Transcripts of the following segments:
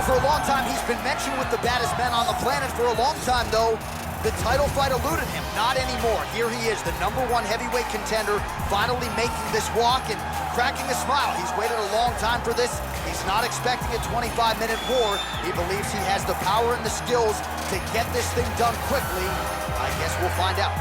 for a long time, he's been mentioned with the baddest men on the planet. For a long time, though, the title fight eluded him. Not anymore. Here he is, the #1 heavyweight contender, finally making this walk and cracking a smile. He's waited a long time for this. He's not expecting a 25-minute war. He believes he has the power and the skills to get this thing done quickly. I guess we'll find out.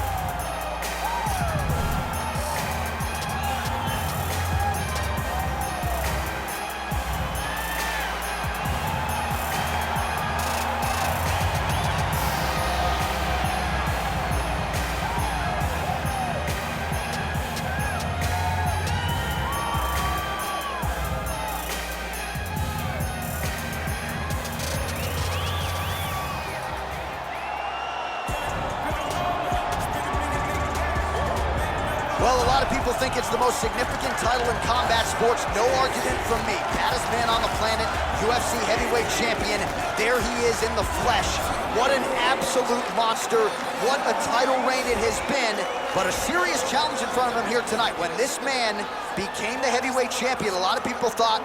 Well, a lot of people think it's the most significant title in combat sports. No argument from me. Baddest man on the planet, UFC heavyweight champion. There he is in the flesh. What an absolute monster. What a title reign it has been. But a serious challenge in front of him here tonight. When this man became the heavyweight champion, a lot of people thought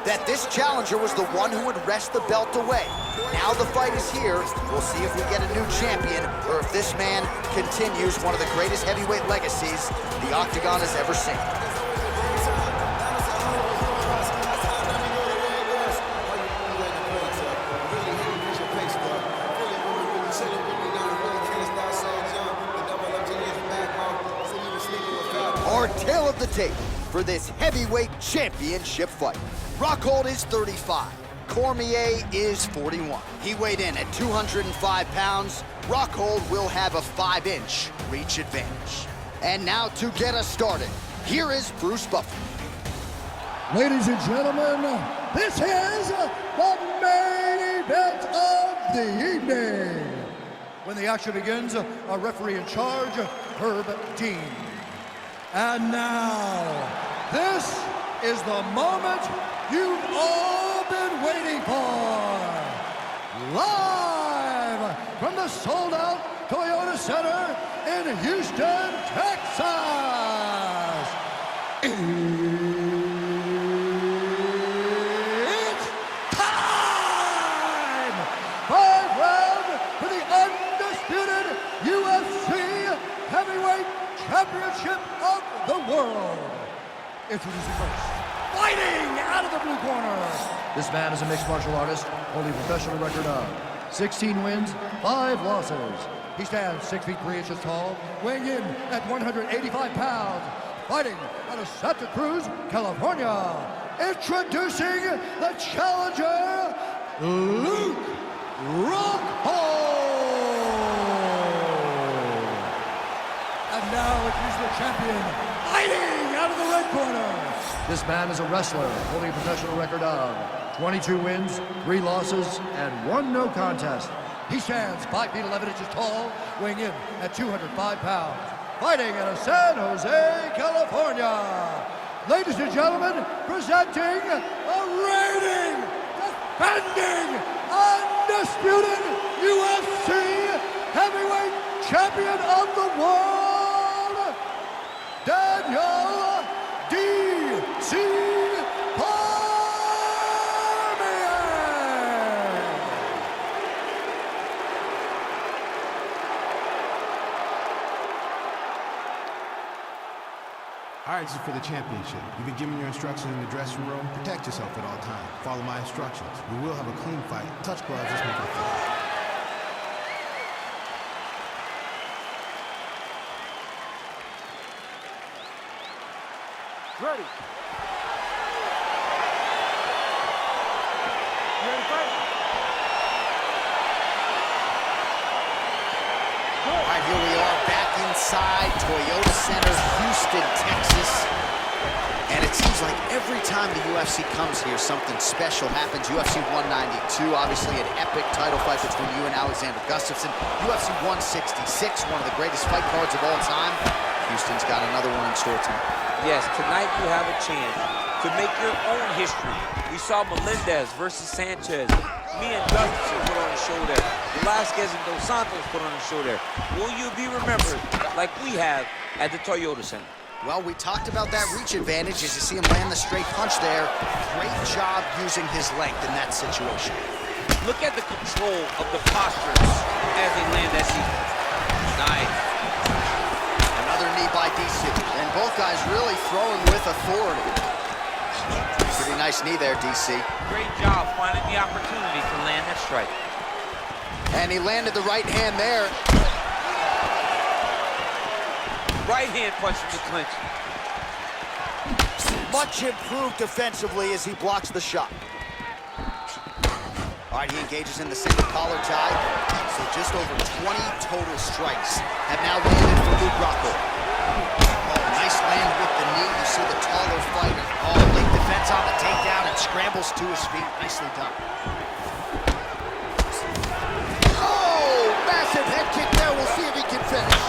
that this challenger was the one who would wrest the belt away. Now the fight is here. We'll see if we get a new champion or if this man continues one of the greatest heavyweight legacies the Octagon has ever seen. Our tale of the tape for this heavyweight championship fight. Rockhold is 35. Cormier is 41. He weighed in at 205 pounds. Rockhold will have a 5-inch reach advantage. And now to get us started, here is Bruce Buffer. Ladies and gentlemen, this is the main event of the evening. When the action begins, our referee in charge, Herb Dean. And now, this is the moment you've all been waiting for. Live from the sold-out Toyota Center in Houston, Texas. It's time! 5 rounds for the undisputed UFC Heavyweight Championship of the world. Introducing first, fighting out of the blue corner. This man is a mixed martial artist, holding a professional record of 16 wins, 5 losses. He stands 6 feet 3 inches tall, weighing in at 185 pounds, fighting out of Santa Cruz, California. Introducing the challenger, Luke Rockhold. And now introducing the champion, fighting out of the red corner. This man is a wrestler, holding a professional record of 22 wins, 3 losses, and 1 no contest. He stands 5 feet 11 inches tall, weighing in at 205 pounds, fighting out of San Jose, California. Ladies and gentlemen, presenting a reigning, defending, undisputed UFC heavyweight champion of the world, Daniel D.C. All right, this is for the championship. You've been given your instructions in the dressing room. Protect yourself at all times. Follow my instructions. We will have a clean fight. Touch gloves, let's make it fun. Ready. You ready to fight? All right, here we are back inside Toyota Center, Houston, Texas. And it seems like every time the UFC comes here, something special happens. UFC 192, obviously an epic title fight between you and Alexander Gustafsson. UFC 166, one of the greatest fight cards of all time. Houston's got another one in store tonight. Yes, tonight you have a chance to make your own history. We saw Melendez versus Sanchez. Me and Gustafsson put on a show there. Velasquez and Dos Santos put on a show there. Will you be remembered like we have at the Toyota Center? Well, we talked about that reach advantage as you see him land the straight punch there. Great job using his length in that situation. look at the control of the posture as they land that knee. Nice. Another knee by DC. And both guys really throwing with authority. Pretty nice knee there, DC. Great job finding the opportunity to land that strike. And he landed the right hand there. Right hand punch from the clinch. Much improved defensively as he blocks the shot. All right, he engages in the single collar tie. So just over 20 total strikes have now landed for Luke Rockhold. Oh, nice land with the knee. You see the taller fighter. Oh, late defense on the takedown and scrambles to his feet. Nicely done. Oh, massive head kick there. We'll see if he can finish.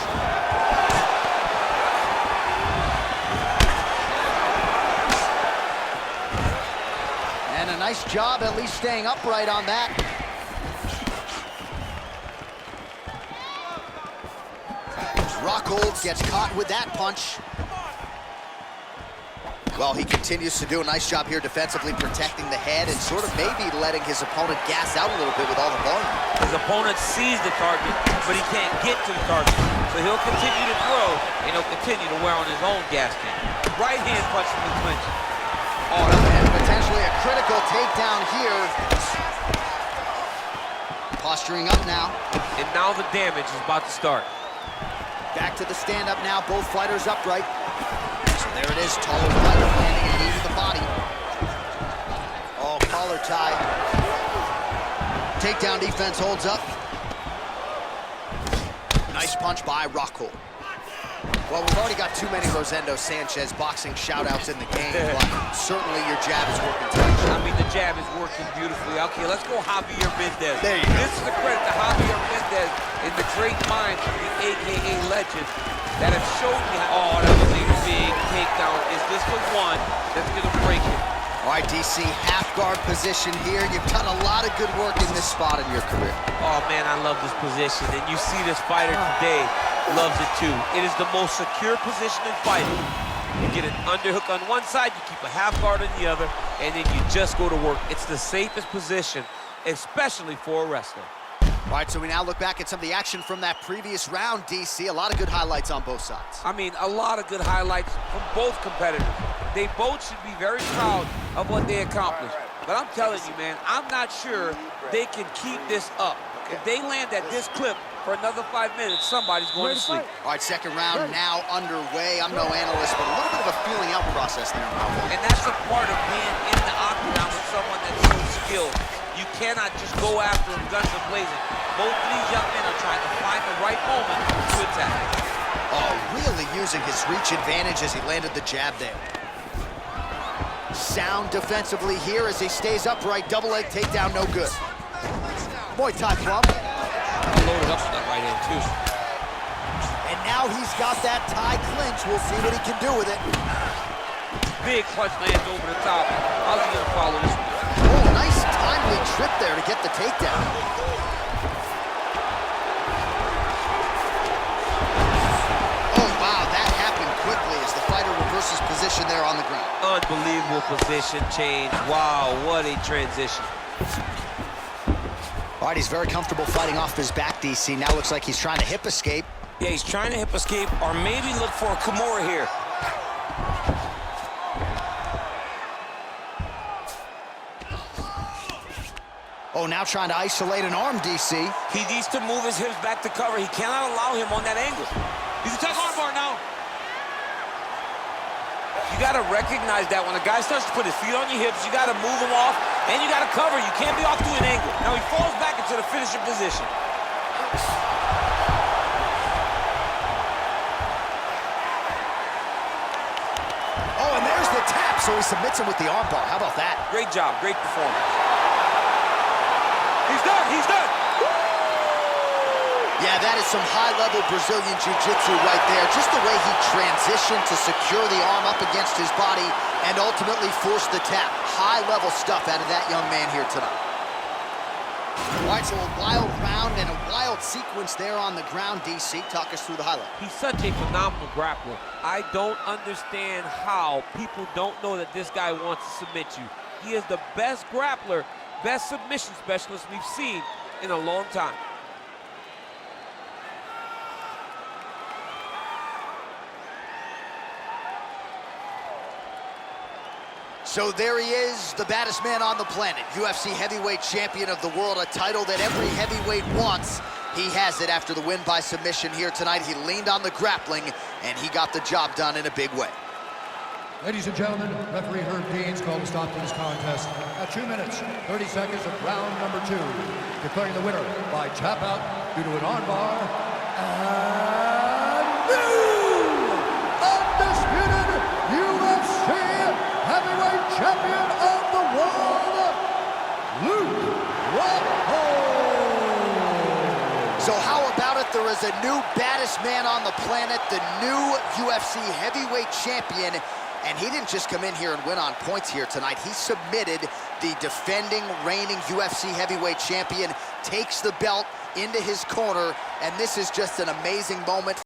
And a nice job at least staying upright on that. Rockhold gets caught with that punch. Well, he continues to do a nice job here defensively, protecting the head and sort of maybe letting his opponent gas out a little bit with all the volume. His opponent sees the target, but he can't get to the target. So he'll continue to throw, and he'll continue to wear on his own gas tank. Right hand punch from the clinch. Oh, and potentially a critical takedown here. Posturing up now. And now the damage is about to start. Back to the stand-up now, both fighters upright. So there it is, taller fighter landing a knee to the body. Oh, collar tie. Takedown defense holds up. Nice punch by Rockhold. Well, we've already got too many Rosendo Sanchez boxing shout-outs in the game, but certainly your jab is working tonight. I mean, the jab is working beautifully. Okay, let's go Javier Mendez. There you go. This is the credit to Javier Mendez and the great minds of the AKA legends that have shown me how, that was a big takedown. Is this the one that's going to break it? All right, DC, half guard position here. You've done a lot of good work in this spot in your career. Oh, man, I love this position. And you see this fighter today loves it, too. It is the most secure position in fighting. You get an underhook on one side, you keep a half guard on the other, and then you just go to work. It's the safest position, especially for a wrestler. All right, so we now look back at some of the action from that previous round, DC. A lot of good highlights on both sides. I mean, a lot of good highlights from both competitors. They both should be very proud of what they accomplished. But I'm telling you, man, I'm not sure they can keep this up. If they land at this clip for another 5 minutes, somebody's going to sleep. All right, second round now underway. I'm no analyst, but a little bit of a feeling out process there. And that's a part of being in the octagon with someone that's so skilled. You cannot just go after them guns a-blazing. Both of these young men are trying to find the right moment to attack. Oh, really using his reach advantage as he landed the jab there. Sound defensively here as he stays upright. Double leg takedown, no good. Muay Thai plum. Loaded up with that right hand, too. And now he's got that tie clinch. We'll see what he can do with it. Big punch lands over the top. How's he going to follow this one? Oh, nice timely trip there to get the takedown. Oh, wow, that happened quickly as the fighter reverses position there on the ground. Unbelievable position change. Wow, what a transition. All right, he's very comfortable fighting off his back, DC. Now looks like he's trying to hip escape. Yeah, he's trying to hip escape or maybe look for a Cormier here. Oh, now trying to isolate an arm, DC. He needs to move his hips back to cover. He cannot allow him on that angle. He's attacking arm bar now. You got to recognize that when a guy starts to put his feet on your hips, you got to move him off, and you got to cover. You can't be off to an angle. Now he falls back into the finishing position. Oh, and there's the tap, so he submits him with the arm bar. How about that? Great job, great performance. He's done, he's done. Yeah, that is some high-level Brazilian Jiu-Jitsu right there. Just the way he transitioned to secure the arm up against his body and ultimately force the tap. High-level stuff out of that young man here tonight. All right, so a wild round and a wild sequence there on the ground, DC. Talk us through the highlight. He's such a phenomenal grappler. I don't understand how people don't know that this guy wants to submit you. He is the best grappler best submission specialist we've seen in a long time. So there he is, the baddest man on the planet, UFC heavyweight champion of the world, a title that every heavyweight wants. He has it after the win by submission here tonight. He leaned on the grappling, and he got the job done in a big way. Ladies and gentlemen, referee Herb Deans called a stop to this contest at 2 minutes, 30 seconds of round number 2, declaring the winner by tap out due to an armbar, and new undisputed UFC heavyweight champion of the world, Luke Rockhold. So how about it? There is a new baddest man on the planet, the new UFC heavyweight champion. And he didn't just come in here and win on points here tonight. He submitted the defending, reigning UFC heavyweight champion, takes the belt into his corner, and this is just an amazing moment.